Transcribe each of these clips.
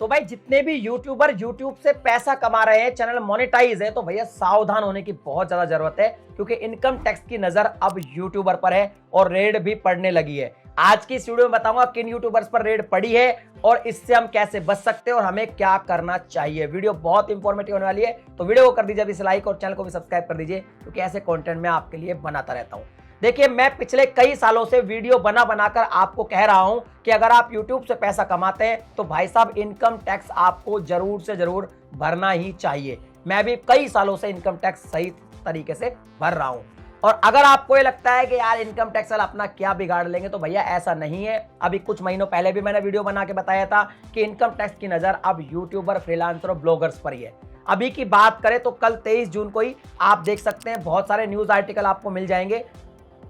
तो भाई जितने भी यूट्यूबर यूट्यूब से पैसा कमा रहे हैं, चैनल मोनेटाइज है, तो भैया सावधान होने की बहुत ज्यादा जरूरत है, क्योंकि इनकम टैक्स की नजर अब यूट्यूबर पर है और रेड भी पड़ने लगी है। आज की इस वीडियो में बताऊंगा किन यूट्यूबर्स पर रेड पड़ी है और इससे हम कैसे बच सकते हैं और हमें क्या करना चाहिए। वीडियो बहुत इंफॉर्मेटिव होने वाली है, तो वीडियो को कर दीजिए अभी से लाइक और चैनल को भी सब्सक्राइब कर दीजिए, क्योंकि ऐसे कंटेंट मैं आपके लिए बनाता रहता हूं। देखिए, मैं पिछले कई सालों से वीडियो बनाकर आपको कह रहा हूं कि अगर आप YouTube से पैसा कमाते हैं तो भाई साहब इनकम टैक्स आपको जरूर से जरूर भरना ही चाहिए। मैं भी कई सालों से इनकम टैक्स सही तरीके से भर रहा हूं। और अगर आपको ये लगता है कि यार इनकम टैक्स वाला अपना क्या बिगाड़ लेंगे, तो भैया ऐसा नहीं है। अभी कुछ महीनों पहले भी मैंने वीडियो बना के बताया था कि इनकम टैक्स की नजर अब यूट्यूबर, फ्रीलांसर और ब्लॉगर्स पर ही है। अभी की बात करें तो कल 23 जून को ही आप देख सकते हैं, बहुत सारे न्यूज आर्टिकल आपको मिल जाएंगे।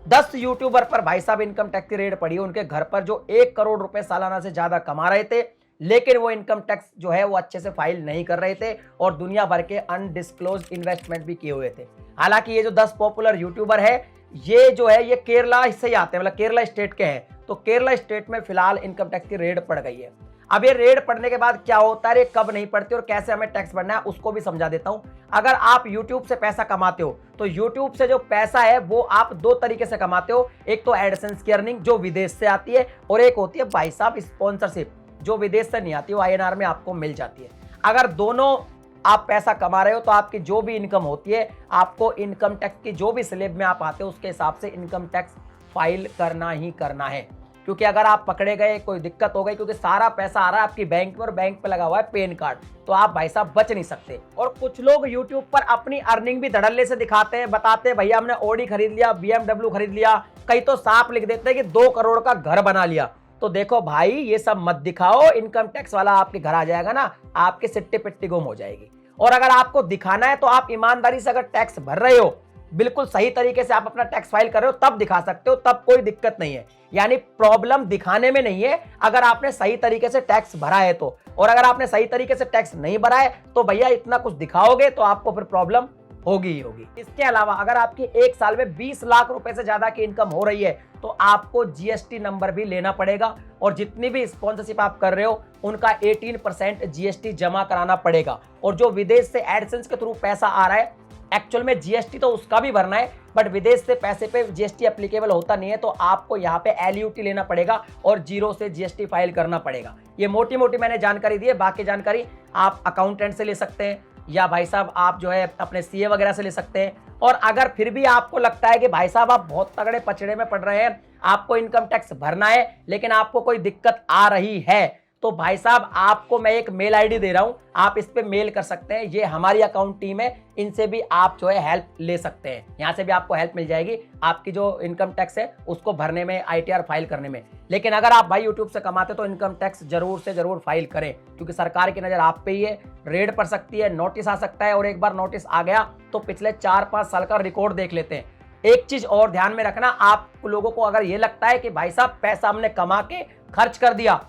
10 यूट्यूबर पर भाई साहब इनकम टैक्स की रेड पड़ी है। उनके घर पर जो 1 करोड़ रुपए सालाना से ज्यादा कमा रहे थे, लेकिन वो इनकम टैक्स जो है वो अच्छे से फाइल नहीं कर रहे थे और दुनिया भर के अनडिस्क्लोज इन्वेस्टमेंट भी किए हुए थे। हालांकि ये जो 10 पॉपुलर यूट्यूबर है, ये जो है ये केरला से ही आते हैं, मतलब केरला स्टेट के हैं। तो केरला स्टेट में फिलहाल इनकम टैक्स की रेड पड़ गई है। अब ये रेड पड़ने के बाद क्या होता है, कब नहीं पड़ती और कैसे हमें टैक्स भरना है, उसको भी समझा देता हूं। अगर आप YouTube से पैसा कमाते हो तो YouTube से जो पैसा है वो आप 2 तरीके से कमाते हो। एक तो एडसेंस की अर्निंग जो विदेश से आती है, और एक होती है भाई साहब स्पॉन्सरशिप जो विदेश से नहीं आती, वो INR में आपको मिल जाती है। अगर दोनों आप पैसा कमा रहे हो तो आपकी जो भी इनकम होती है, आपको इनकम टैक्स की जो भी स्लैब में आप आते हो उसके हिसाब से इनकम टैक्स फाइल करना ही करना है। क्योंकि अगर आप पकड़े गए, कोई दिक्कत हो गई, क्योंकि सारा पैसा आ रहा है आपकी बैंक में और बैंक पे लगा हुआ है पैन कार्ड, तो आप भाई साहब बच नहीं सकते। और कुछ लोग YouTube पर अपनी अर्निंग भी धड़ल्ले से दिखाते हैं, बताते हैं भैया हमने ऑडी खरीद लिया, BMW खरीद लिया, कई तो साफ लिख देते हैं कि 2 करोड़ का घर बना लिया। तो देखो भाई, ये सब मत दिखाओ, इनकम टैक्स वाला आपके घर आ जाएगा ना, आपके सिट्टी पिट्टी गुम हो जाएगी। और अगर आपको दिखाना है तो आप ईमानदारी से अगर टैक्स भर रहे हो, बिल्कुल सही तरीके से आप अपना टैक्स फाइल कर रहे हो, तब दिखा सकते हो, तब कोई दिक्कत नहीं है। यानी प्रॉब्लम दिखाने में नहीं है, अगर आपने सही तरीके से टैक्स भरा है तो। और अगर आपने सही तरीके से टैक्स नहीं भरा है तो भैया इतना कुछ दिखाओगे तो आपको फिर प्रॉब्लम होगी ही होगी। इसके अलावा अगर आपकी एक साल में 20 लाख रुपए से ज्यादा की इनकम हो रही है तो आपको GST नंबर भी लेना पड़ेगा, और जितनी भी स्पॉन्सरशिप आप कर रहे हो उनका 18% GST जमा कराना पड़ेगा। और जो विदेश से एडसेंस के थ्रू पैसा आ रहा है, एक्चुअल में GST तो उसका भी भरना है, बट विदेश से पैसे पे GST एप्लीकेबल होता नहीं है, तो आपको यहाँ पे LUT लेना पड़ेगा और 0 से GST फाइल करना पड़ेगा। ये मोटी मोटी मैंने जानकारी दी है, बाकी जानकारी आप अकाउंटेंट से ले सकते हैं, या भाई साहब आप जो है अपने CA वगैरह से ले सकते हैं। और अगर फिर भी आपको लगता है कि भाई साहब आप बहुत तगड़े पचड़े में पड़ रहे हैं, आपको इनकम टैक्स भरना है लेकिन आपको कोई दिक्कत आ रही है, तो भाई साहब आपको मैं एक मेल ID दे रहा हूं, आप इस पे मेल कर सकते हैं। ये हमारी अकाउंट टीम है, इनसे भी आप जो है हेल्प ले सकते हैं। यहां से भी आपको हेल्प मिल जाएगी आपकी जो इनकम टैक्स है उसको भरने में, ITR फाइल करने में। लेकिन अगर आप भाई YouTube से कमाते तो इनकम टैक्स जरूर से जरूर फाइल करें, क्योंकि सरकार की नजर आप पे ही है। रेड पड़ सकती है, नोटिस आ सकता है, और एक बार नोटिस आ गया तो पिछले 4-5 साल का रिकॉर्ड देख लेते हैं। एक चीज और ध्यान में रखना, आप लोगों को अगर ये लगता है कि भाई साहब पैसा हमने कमा के खर्च कर दिया,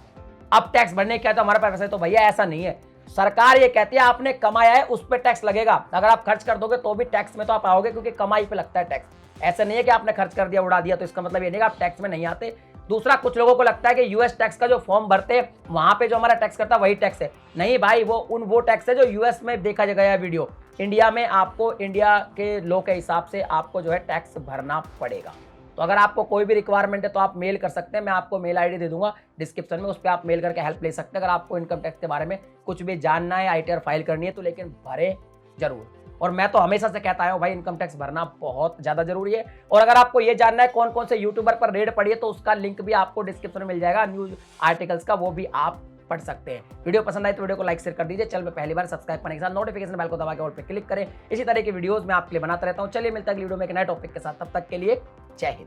अब टैक्स भरने क्या, तो हमारे पास पैसा है, तो भैया ऐसा नहीं है। सरकार ये कहती है आपने कमाया है उस पर टैक्स लगेगा। अगर आप खर्च कर दोगे तो भी टैक्स में तो आप आओगे, क्योंकि कमाई पे लगता है टैक्स। ऐसा नहीं है कि आपने खर्च कर दिया, उड़ा दिया, तो इसका मतलब ये नहीं कि आप टैक्स में नहीं आते। दूसरा, कुछ लोगों को लगता है कि US टैक्स का जो फॉर्म भरते हैं वहां पे जो हमारा टैक्स करता है वही टैक्स है। नहीं भाई, वो टैक्स है जो US में देखा गया वीडियो। इंडिया में आपको इंडिया के लॉ के हिसाब से आपको जो है टैक्स भरना पड़ेगा। तो अगर आपको कोई भी रिक्वायरमेंट है तो आप मेल कर सकते हैं, मैं आपको मेल ID दे दूंगा डिस्क्रिप्शन में, उस पर आप मेल करके हेल्प ले सकते हैं। अगर आपको इनकम टैक्स के बारे में कुछ भी जानना है, ITR फाइल करनी है, तो लेकिन भरे जरूर। और मैं तो हमेशा से कहता हूं भाई इनकम टैक्स भरना बहुत ज्यादा जरूरी है। और अगर आपको ये जानना है कौन कौन से यूट्यूबर पर रेड पड़ी है, तो उसका लिंक भी आपको डिस्क्रिप्शन में मिल जाएगा, न्यूज आर्टिकल्स का, वो भी आप पढ़ सकते हैं। वीडियो पसंद आए तो वीडियो को लाइक शेयर कर दीजिए। चैनल पे पहली बार सब्सक्राइब करने के साथ नोटिफिकेशन बेल को दबा के ऑल पे क्लिक करें। इसी तरह की वीडियोस मैं आपके लिए बनाता रहता हूं। चलिए मिलता है अगली वीडियो में एक नए टॉपिक के साथ, तब तक के लिए जय हिंद।